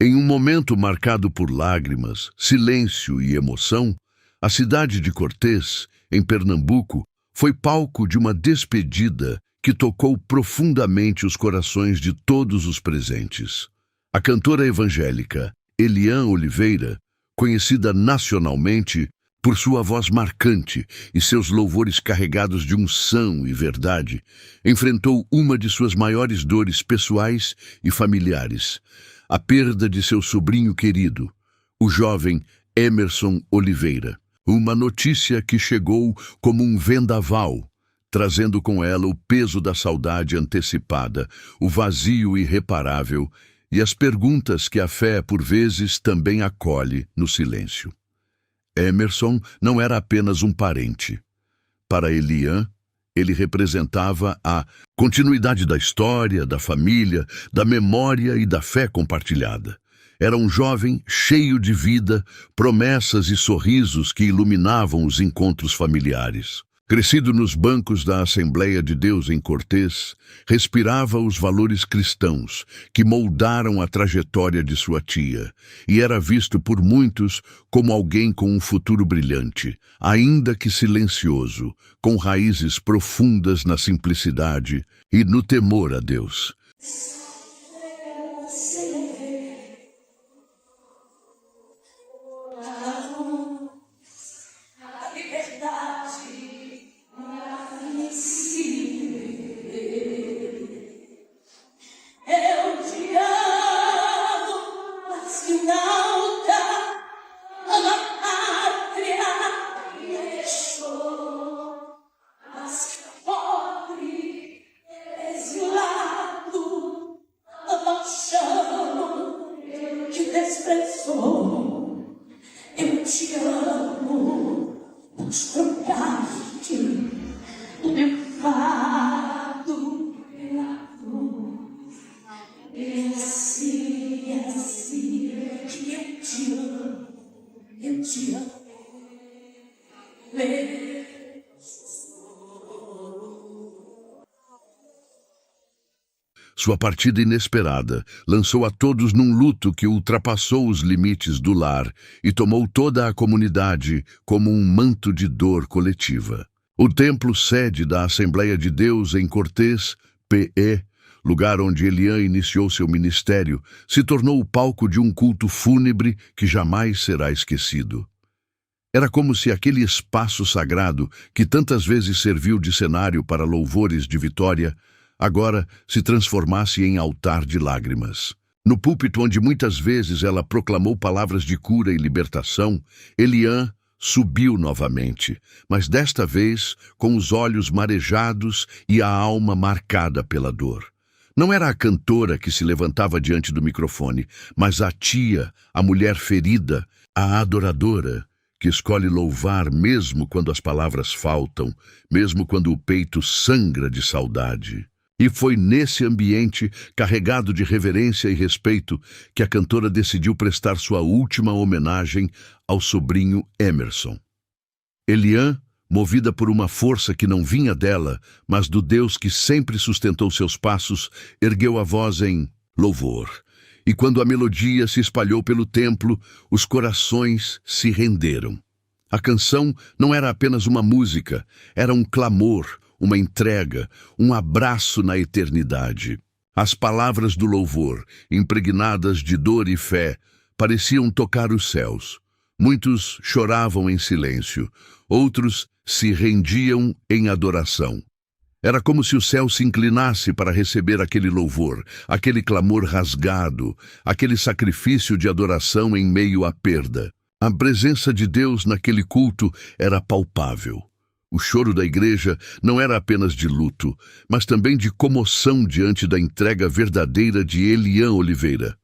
Em um momento marcado por lágrimas, silêncio e emoção, a cidade de Cortês, em Pernambuco, foi palco de uma despedida que tocou profundamente os corações de todos os presentes. A cantora evangélica Eliane Oliveira, conhecida nacionalmente por sua voz marcante e seus louvores carregados de unção e verdade, enfrentou uma de suas maiores dores pessoais e familiares, a perda de seu sobrinho querido, o jovem Emerson Oliveira. Uma notícia que chegou como um vendaval, trazendo com ela o peso da saudade antecipada, o vazio irreparável e as perguntas que a fé, por vezes, também acolhe no silêncio. Emerson não era apenas um parente. Para Eliane, ele representava a continuidade da história, da família, da memória e da fé compartilhada. Era um jovem cheio de vida, promessas e sorrisos que iluminavam os encontros familiares. Crescido nos bancos da Assembleia de Deus em Cortês, respirava os valores cristãos que moldaram a trajetória de sua tia e era visto por muitos como alguém com um futuro brilhante, ainda que silencioso, com raízes profundas na simplicidade e no temor a Deus. Eu te amo, trocar-te o meu fado é assim que eu te amo, eu te amo. Sua partida inesperada lançou a todos num luto que ultrapassou os limites do lar e tomou toda a comunidade como um manto de dor coletiva. O templo sede da Assembleia de Deus em Cortês, PE, lugar onde Eliane iniciou seu ministério, se tornou o palco de um culto fúnebre que jamais será esquecido. Era como se aquele espaço sagrado, que tantas vezes serviu de cenário para louvores de vitória, agora se transformasse em altar de lágrimas. No púlpito onde muitas vezes ela proclamou palavras de cura e libertação, Eliane subiu novamente, mas desta vez com os olhos marejados e a alma marcada pela dor. Não era a cantora que se levantava diante do microfone, mas a tia, a mulher ferida, a adoradora, que escolhe louvar mesmo quando as palavras faltam, mesmo quando o peito sangra de saudade. E foi nesse ambiente, carregado de reverência e respeito, que a cantora decidiu prestar sua última homenagem ao sobrinho Emerson. Eliane, movida por uma força que não vinha dela, mas do Deus que sempre sustentou seus passos, ergueu a voz em louvor. E quando a melodia se espalhou pelo templo, os corações se renderam. A canção não era apenas uma música, era um clamor, uma entrega, um abraço na eternidade. As palavras do louvor, impregnadas de dor e fé, pareciam tocar os céus. Muitos choravam em silêncio, outros se rendiam em adoração. Era como se o céu se inclinasse para receber aquele louvor, aquele clamor rasgado, aquele sacrifício de adoração em meio à perda. A presença de Deus naquele culto era palpável. O choro da igreja não era apenas de luto, mas também de comoção diante da entrega verdadeira de Eliane Oliveira.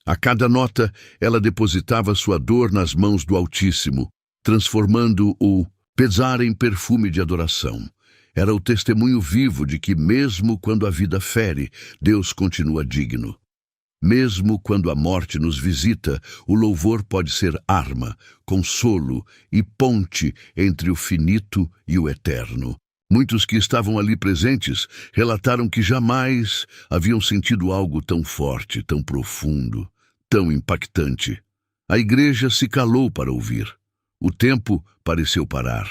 A cada nota, ela depositava sua dor nas mãos do Altíssimo, transformando o pesar em perfume de adoração. Era o testemunho vivo de que, mesmo quando a vida fere, Deus continua digno. Mesmo quando a morte nos visita, o louvor pode ser arma, consolo e ponte entre o finito e o eterno. Muitos que estavam ali presentes relataram que jamais haviam sentido algo tão forte, tão profundo, tão impactante. A igreja se calou para ouvir. O tempo pareceu parar.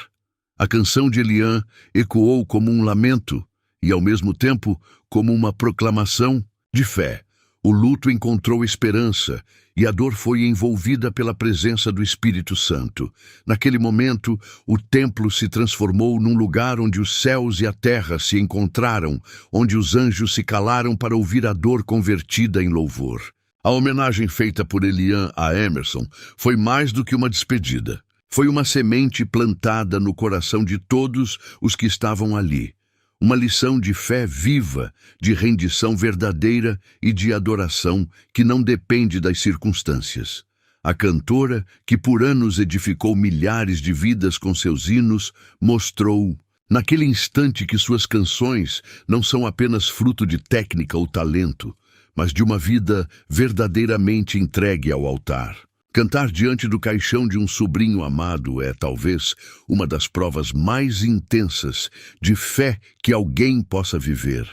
A canção de Eliã ecoou como um lamento e, ao mesmo tempo, como uma proclamação de fé. O luto encontrou esperança e a dor foi envolvida pela presença do Espírito Santo. Naquele momento, o templo se transformou num lugar onde os céus e a terra se encontraram, onde os anjos se calaram para ouvir a dor convertida em louvor. A homenagem feita por Eliã a Emerson foi mais do que uma despedida. Foi uma semente plantada no coração de todos os que estavam ali. Uma lição de fé viva, de rendição verdadeira e de adoração que não depende das circunstâncias. A cantora, que por anos edificou milhares de vidas com seus hinos, mostrou, naquele instante, que suas canções não são apenas fruto de técnica ou talento, mas de uma vida verdadeiramente entregue ao altar. Cantar diante do caixão de um sobrinho amado é, talvez, uma das provas mais intensas de fé que alguém possa viver.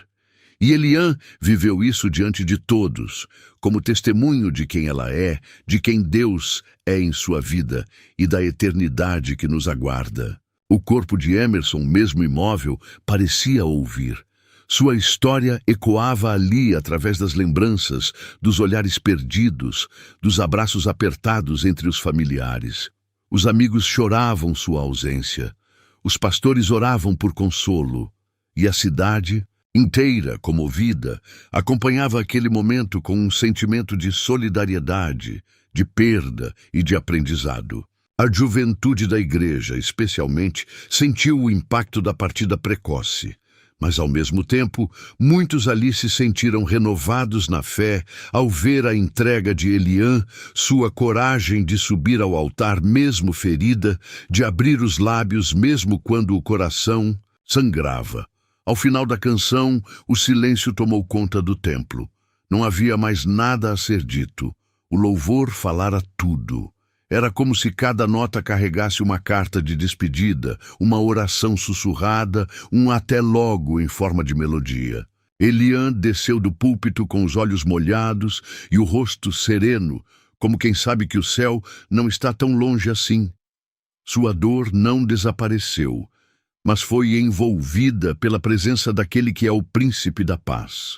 E Eliã viveu isso diante de todos, como testemunho de quem ela é, de quem Deus é em sua vida e da eternidade que nos aguarda. O corpo de Emerson, mesmo imóvel, parecia ouvir. Sua história ecoava ali através das lembranças, dos olhares perdidos, dos abraços apertados entre os familiares. Os amigos choravam sua ausência. Os pastores oravam por consolo. E a cidade, inteira, comovida, acompanhava aquele momento com um sentimento de solidariedade, de perda e de aprendizado. A juventude da igreja, especialmente, sentiu o impacto da partida precoce. Mas, ao mesmo tempo, muitos ali se sentiram renovados na fé ao ver a entrega de Eliã, sua coragem de subir ao altar mesmo ferida, de abrir os lábios mesmo quando o coração sangrava. Ao final da canção, o silêncio tomou conta do templo. Não havia mais nada a ser dito. O louvor falara tudo. Era como se cada nota carregasse uma carta de despedida, uma oração sussurrada, um até logo em forma de melodia. Eliã desceu do púlpito com os olhos molhados e o rosto sereno, como quem sabe que o céu não está tão longe assim. Sua dor não desapareceu, mas foi envolvida pela presença daquele que é o príncipe da paz.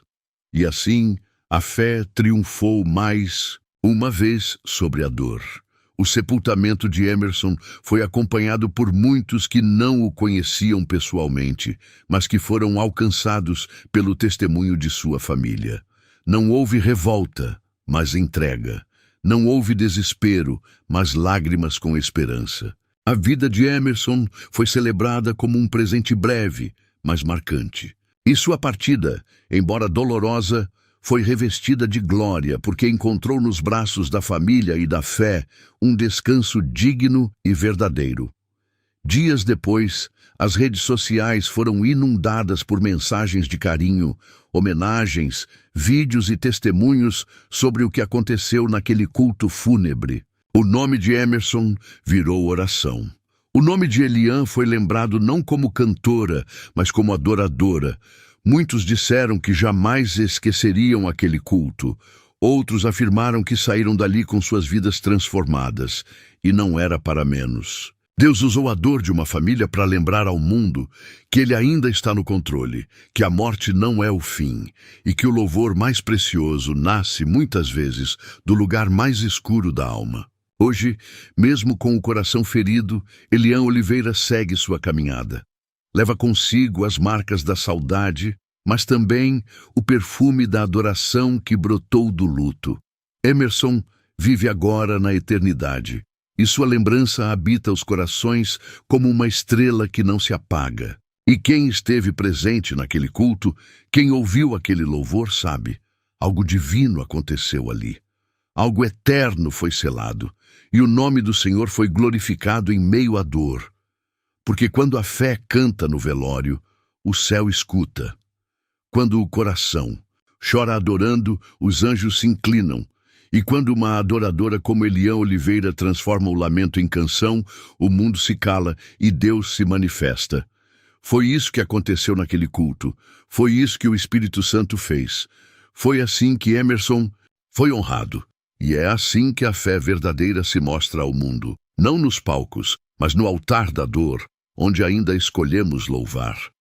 E assim, a fé triunfou mais uma vez sobre a dor. O sepultamento de Emerson foi acompanhado por muitos que não o conheciam pessoalmente, mas que foram alcançados pelo testemunho de sua família. Não houve revolta, mas entrega. Não houve desespero, mas lágrimas com esperança. A vida de Emerson foi celebrada como um presente breve, mas marcante. E sua partida, embora dolorosa, foi revestida de glória, porque encontrou nos braços da família e da fé um descanso digno e verdadeiro. Dias depois, as redes sociais foram inundadas por mensagens de carinho, homenagens, vídeos e testemunhos sobre o que aconteceu naquele culto fúnebre. O nome de Emerson virou oração. O nome de Eliã foi lembrado não como cantora, mas como adoradora. Muitos disseram que jamais esqueceriam aquele culto. Outros afirmaram que saíram dali com suas vidas transformadas. E não era para menos. Deus usou a dor de uma família para lembrar ao mundo que Ele ainda está no controle, que a morte não é o fim e que o louvor mais precioso nasce, muitas vezes, do lugar mais escuro da alma. Hoje, mesmo com o coração ferido, Eliã Oliveira segue sua caminhada. Leva consigo as marcas da saudade, mas também o perfume da adoração que brotou do luto. Emerson vive agora na eternidade, e sua lembrança habita os corações como uma estrela que não se apaga. E quem esteve presente naquele culto, quem ouviu aquele louvor, sabe, algo divino aconteceu ali. Algo eterno foi selado, e o nome do Senhor foi glorificado em meio à dor. Porque quando a fé canta no velório, o céu escuta. Quando o coração chora adorando, os anjos se inclinam. E quando uma adoradora como Eliã Oliveira transforma o lamento em canção, o mundo se cala e Deus se manifesta. Foi isso que aconteceu naquele culto. Foi isso que o Espírito Santo fez. Foi assim que Emerson foi honrado. E é assim que a fé verdadeira se mostra ao mundo, não nos palcos, mas no altar da dor, onde ainda escolhemos louvar.